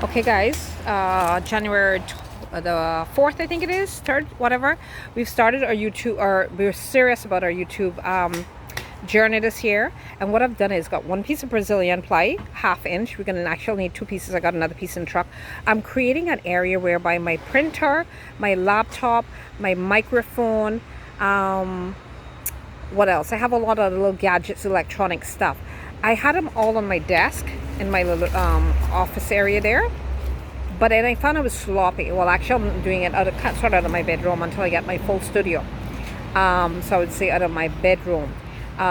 Okay, guys, January the 4th, I think it is, 3rd, whatever. We've started our YouTube, or we're serious about our YouTube journey this year. And what I've done is got one piece of Brazilian ply, 1/2 inch. We're going to actually need 2 pieces. I got another piece in the truck. I'm creating an area whereby my printer, my laptop, my microphone, what else? I have a lot of little gadgets, electronic stuff. I had them all on my desk in my little office area there. But then I found I was sloppy. Well, actually, I'm doing it sort of out of my bedroom until I get my full studio. So I would say out of my bedroom.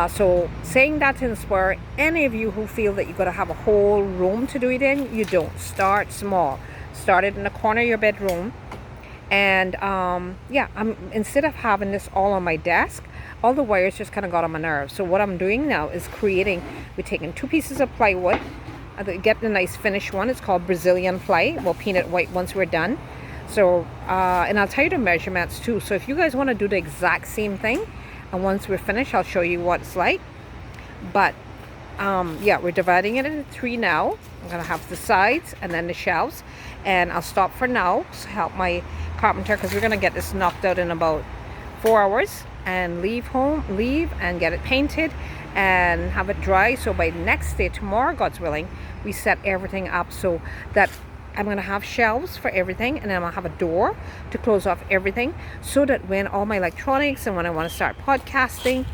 So saying that to inspire any of you who feel that you've got to have a whole room to do it in, you don't. Start small. Start it in the corner of your bedroom. And yeah, instead of having this all on my desk, all the wires just kind of got on my nerves. So what I'm doing now is we're taking 2 pieces of plywood, get the nice finished one. It's called Brazilian ply. We'll paint it white once we're done. So and I'll tell you the measurements too. So if you guys want to do the exact same thing, and once we're finished, I'll show you what it's like. But yeah, we're dividing it into 3 now. I'm gonna have the sides and then the shelves, and I'll stop for now to help my carpenter, because we're gonna get this knocked out in about 4 hours and leave and get it painted and have it dry. So by next day, tomorrow, God's willing, we set everything up so that I'm going to have shelves for everything, and then I'm going to have a door to close off everything, so that when all my electronics and when I want to start podcasting,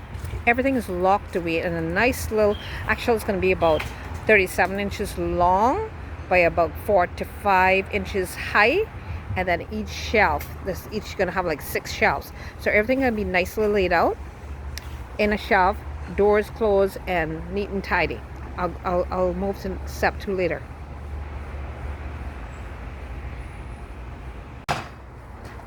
everything is locked away in a nice little, actually it's going to be about 37 inches long by about 4 to 5 inches high. And then each shelf, each going to have like 6 shelves. So everything going to be nicely laid out in a shelf, doors closed and neat and tidy. I'll move to step 2 later.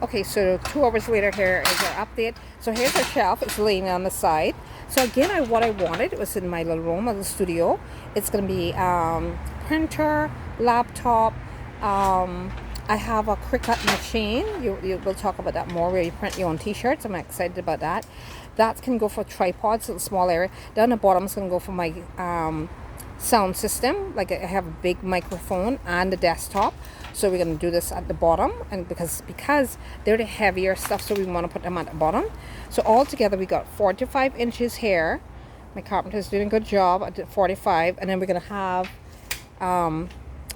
Okay, so 2 hours later, here is our update. So here's our shelf. It's laying on the side. So again, what I wanted was in my little room, my little studio. It's going to be printer, laptop. I have a Cricut machine. We'll talk about that more, where you print your own t-shirts. I'm excited about that. That can go for tripods, a small area. Down the bottom is going to go for my sound system. Like, I have a big microphone and the desktop. So we're going to do this at the bottom, and because they're the heavier stuff, so we want to put them at the bottom. So all together we got 45 inches here. My carpenter's doing a good job at 45, and then we're going to have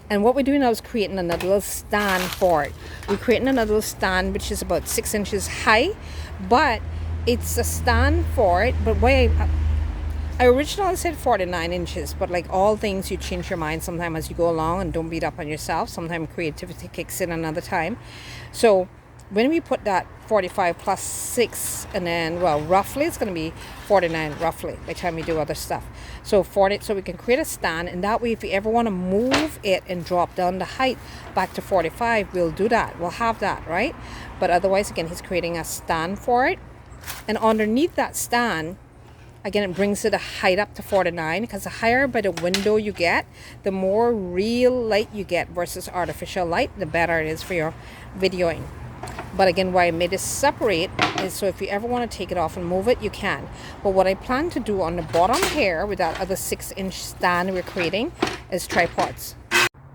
and what we're doing now is creating another little stand for it. We're creating another little stand which is about 6 inches high, but it's a stand for it. But I originally said 49 inches, but like all things, you change your mind sometime as you go along, and don't beat up on yourself. Sometimes creativity kicks in another time. So when we put that 45 plus 6, and then, well, roughly it's going to be 49 roughly by the time we do other stuff. So 40, so we can create a stand, and that way if you ever want to move it and drop down the height back to 45, we'll do that. We'll have that, right? But otherwise, again, he's creating a stand for it. And underneath that stand, again, it brings the height up to 49, because the higher by the window you get, the more real light you get versus artificial light, the better it is for your videoing. But again, why I made it separate is so if you ever want to take it off and move it, you can. But what I plan to do on the bottom here with that other 6-inch stand we're creating is tripods.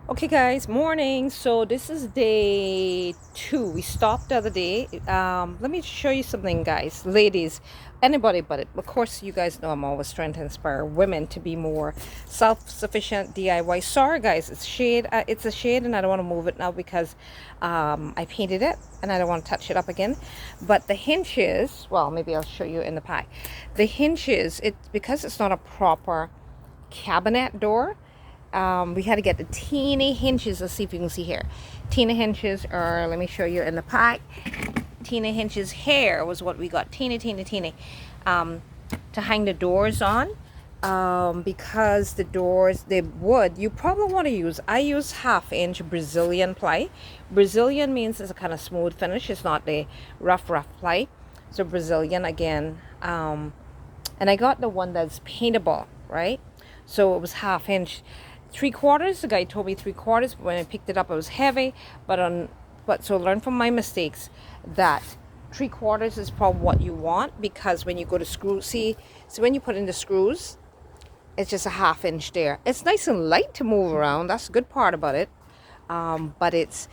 Okay guys, morning. So this is day 2. We stopped the other day. Let me show you something, guys, ladies, anybody, but of course you guys know I'm always trying to inspire women to be more self-sufficient DIY. Sorry guys, it's a shade and I don't want to move it now because I painted it and I don't want to touch it up again. But the hinges, well, maybe I'll show you in the pack. The hinges, because it's not a proper cabinet door, we had to get the teeny hinges. Let's see if you can see here. Teeny hinges, or let me show you in the pack. Teeny hinges here was what we got. Teeny to hang the doors on, because the doors, you probably want to use, I use 1/2 inch Brazilian ply. Brazilian means it's a kind of smooth finish. It's not the rough ply. So Brazilian again. And I got the one that's paintable, right? So it was 1/2 inch. 3/4, the guy told me 3/4, but when I picked it up it was heavy. So learn from my mistakes that 3/4 is probably what you want, because when you go to screw, so when you put in the screws, it's just a 1/2 inch there. It's nice and light to move around. That's the good part about it. but it's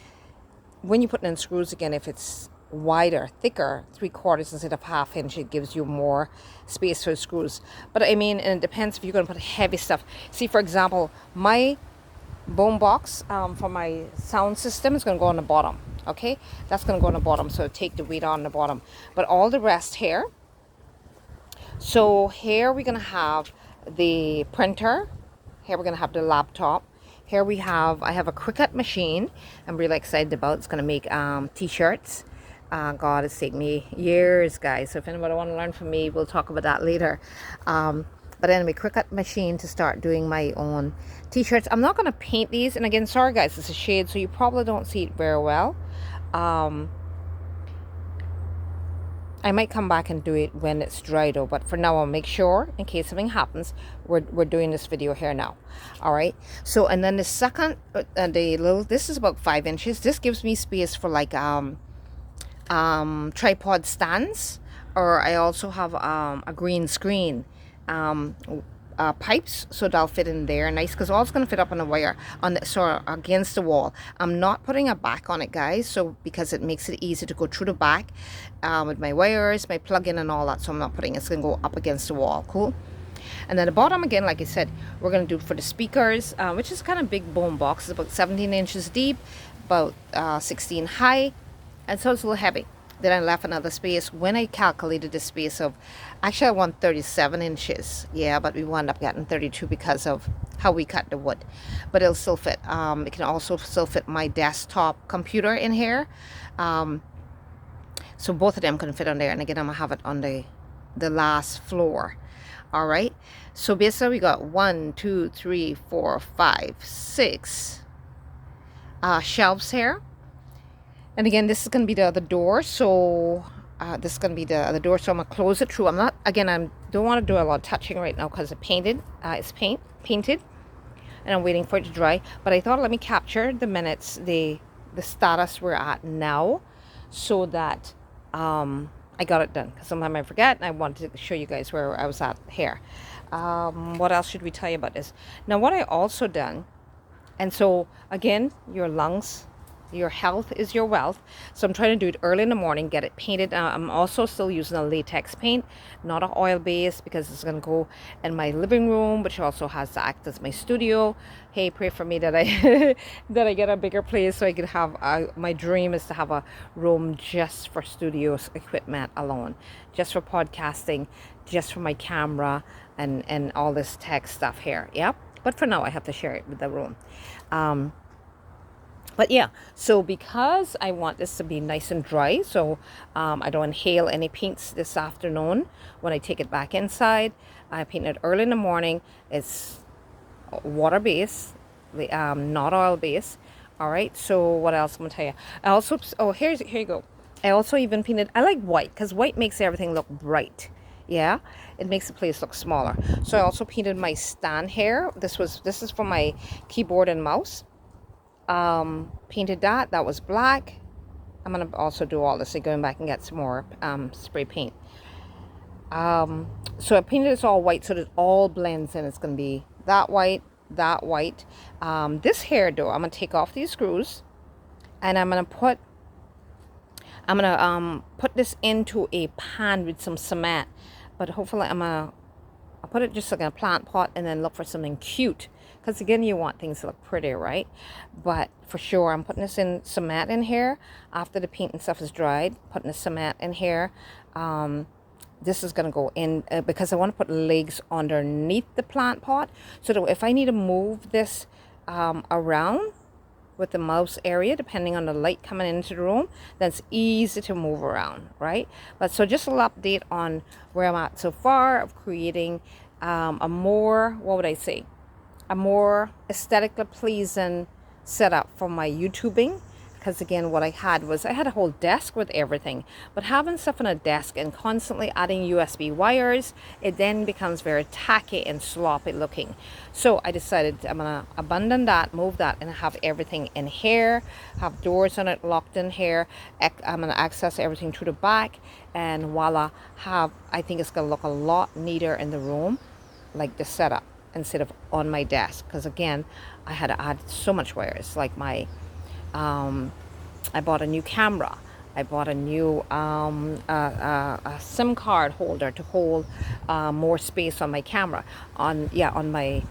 when you put in screws again, if it's wider, thicker, 3/4 instead of 1/2 inch, it gives you more space for screws. But I mean, and it depends if you're going to put heavy stuff. See, for example, my bone box for my sound system is going to go on the bottom. Okay, that's going to go on the bottom, so take the weight on the bottom. But all the rest here. So here we're going to have the printer. Here we're going to have the laptop. Here I have a Cricut machine I'm really excited about. It's going to make t-shirts. God, it's taken me years, guys. So if anybody want to learn from me, we'll talk about that later. But anyway, Cricut machine to start doing my own t-shirts. I'm not going to paint these. And again, sorry guys, it's a shade, so you probably don't see it very well. I might come back and do it when it's dry though, but for now I'll make sure in case something happens, we're doing this video here now. All right, so and then the second this is about 5 inches. This gives me space for like tripod stands, or I also have a green screen pipes, so they'll fit in there nice, because all it's going to fit up on the wire against the wall. I'm not putting a back on it, guys, so because it makes it easy to go through the back with my wires, my plug-in and all that. So I'm not putting it's going to go up against the wall. Cool. And then the bottom, again, like I said, we're going to do for the speakers, which is kind of big bone box. It's about 17 inches deep, about 16 high, and so it's a little heavy. Then I left another space. When I calculated the space of, actually I want 37 inches. Yeah, but we wound up getting 32 because of how we cut the wood. But it'll still fit. It can also still fit my desktop computer in here. So both of them can fit on there. And again, I'm going to have it on the last floor. All right. So basically we got 1, 2, 3, 4, 5, 6 shelves here. And again, this is going to be the other door. So this is going to be the other door. So I'm going to close it through. I don't want to do a lot of touching right now because it's painted. It's painted. And I'm waiting for it to dry. But I thought let me capture the minutes, the status we're at now, so that I got it done. Because sometimes I forget, and I wanted to show you guys where I was at here. What else should we tell you about this? Now, what I also done, and so again, your lungs, your health is your wealth. So I'm trying to do it early in the morning, get it painted. I'm also still using a latex paint, not an oil base, because it's going to go in my living room, which also has to act as my studio. Hey, pray for me that I that I get a bigger place so I can have my dream is to have a room just for studio equipment alone, just for podcasting, just for my camera and all this tech stuff here. Yep. But for now I have to share it with the room. But yeah, so because I want this to be nice and dry, so I don't inhale any paints this afternoon when I take it back inside. I paint it early in the morning. It's water base, not oil base. All right, so what else I'm going to tell you? I also, here you go. I also even painted, I like white because white makes everything look bright. Yeah, it makes the place look smaller. So I also painted my stand here. This is for my keyboard and mouse. Painted that was black. I'm gonna also do all this, so going back and get some more spray paint. So I painted this all white so that it all blends in. It's gonna be that white. This hair though, I'm gonna take off these screws and I'm gonna put this into a pan with some cement, but hopefully I'll put it just like in a plant pot and then look for something cute. Because again, you want things to look pretty, right? But for sure, I'm putting this in cement in here. After the paint and stuff is dried, putting the cement in here. This is going to go in because I want to put legs underneath the plant pot. So that if I need to move this around with the mouse area, depending on the light coming into the room, then it's easy to move around, right? But so just a little update on where I'm at so far of creating a more, what would I say? A more aesthetically pleasing setup for my YouTubing. Because again, what I had a whole desk with everything, but having stuff on a desk and constantly adding USB wires, it then becomes very tacky and sloppy looking. So I decided I'm gonna abandon that, move that, and have everything in here, have doors on it locked in here. I'm gonna access everything through the back, and voila, I think it's gonna look a lot neater in the room, like the setup. instead of on my desk, because again, I had to add so much wires. Like I bought a new camera. I bought a new a SIM card holder to hold more space on my camera. On my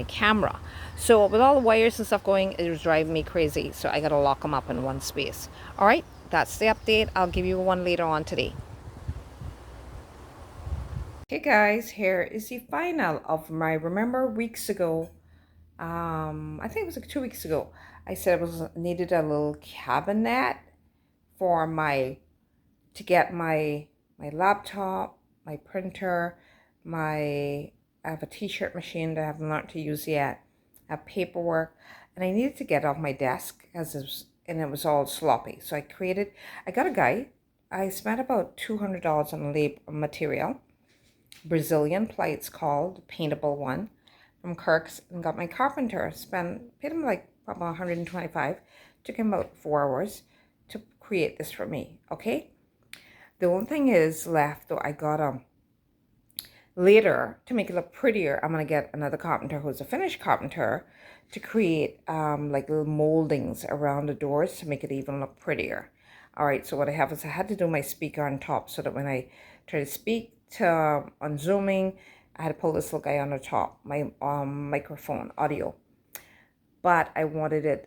camera. So with all the wires and stuff going, it was driving me crazy. So I got to lock them up in one space. All right, that's the update. I'll give you one later on today. Hey guys, here is the final of my, remember weeks ago, I think it was like 2 weeks ago, I said I needed a little cabinet for to get my laptop, my printer, I have a t-shirt machine that I haven't learned to use yet, I have paperwork, and I needed to get off my desk and it was all sloppy. So I got a guy, I spent about $200 on material. Brazilian plate, it's called, paintable one, from Kirk's, and got my carpenter. Paid him like about 125. Took him about 4 hours to create this for me. Okay. The only thing is left, though, I got later to make it look prettier. I'm gonna get another carpenter who's a finished carpenter to create like little moldings around the doors to make it even look prettier. All right. So what I have is I had to do my speaker on top so that when I try to speak on Zooming, I had to pull this little guy on the top, my microphone audio. But I wanted it,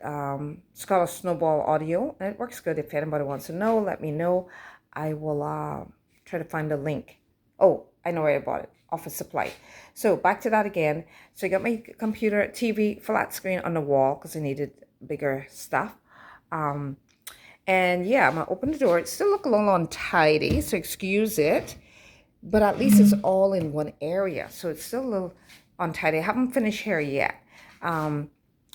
it's called a snowball audio, and it works good. If anybody wants to know, let me know. I will try to find a link. Oh, I know where I bought it, Office Supply. So back to that again. So I got my computer, TV, flat screen on the wall because I needed bigger stuff. And yeah, I'm gonna open the door. It still look a little untidy, so excuse it. But at least it's all in one area, so it's still a little untidy. I haven't finished here yet,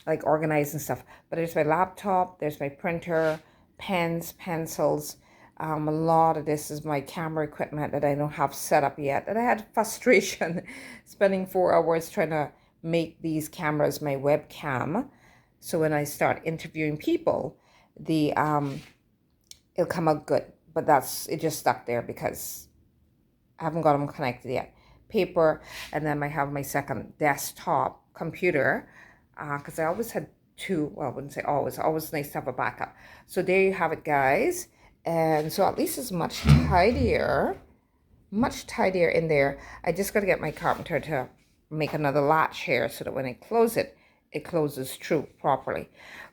like organized and stuff. But there's my laptop, there's my printer, pens, pencils. A lot of this is my camera equipment that I don't have set up yet. And I had frustration spending 4 hours trying to make these cameras my webcam. So when I start interviewing people, it'll come out good. But it just stuck there because I haven't got them connected yet. Paper, and then I have my second desktop computer, because I always had two. Well, I wouldn't say always. Always nice to have a backup. So there you have it, guys. And so at least it's much tidier in there. I just got to get my carpenter to make another latch here so that when I close it, it closes true properly.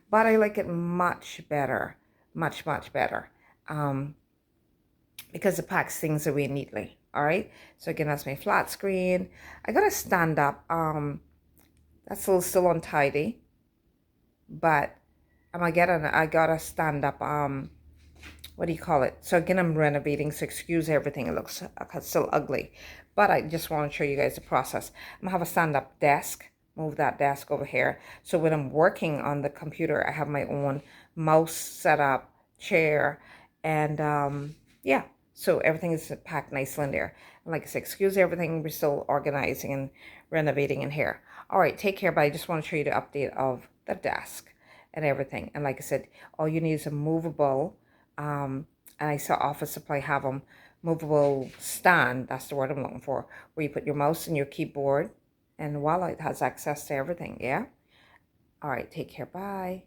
But I like it much better, much better. Because it packs things away neatly. All right. So again, that's my flat screen. I got to stand up. That's still untidy, but I got to stand up. What do you call it? So again, I'm renovating. So excuse everything. It looks still ugly, but I just want to show you guys the process. I'm gonna have a stand up desk. Move that desk over here. So when I'm working on the computer, I have my own mouse set up, chair, and yeah. So everything is packed nicely in there. And like I said, excuse everything. We're still organizing and renovating in here. All right, take care. But I just want to show you the update of the desk and everything. And like I said, all you need is a movable, and I saw Office Supply have them, movable stand. That's the word I'm looking for, where you put your mouse and your keyboard. And voila, it has access to everything. Yeah. All right, take care. Bye.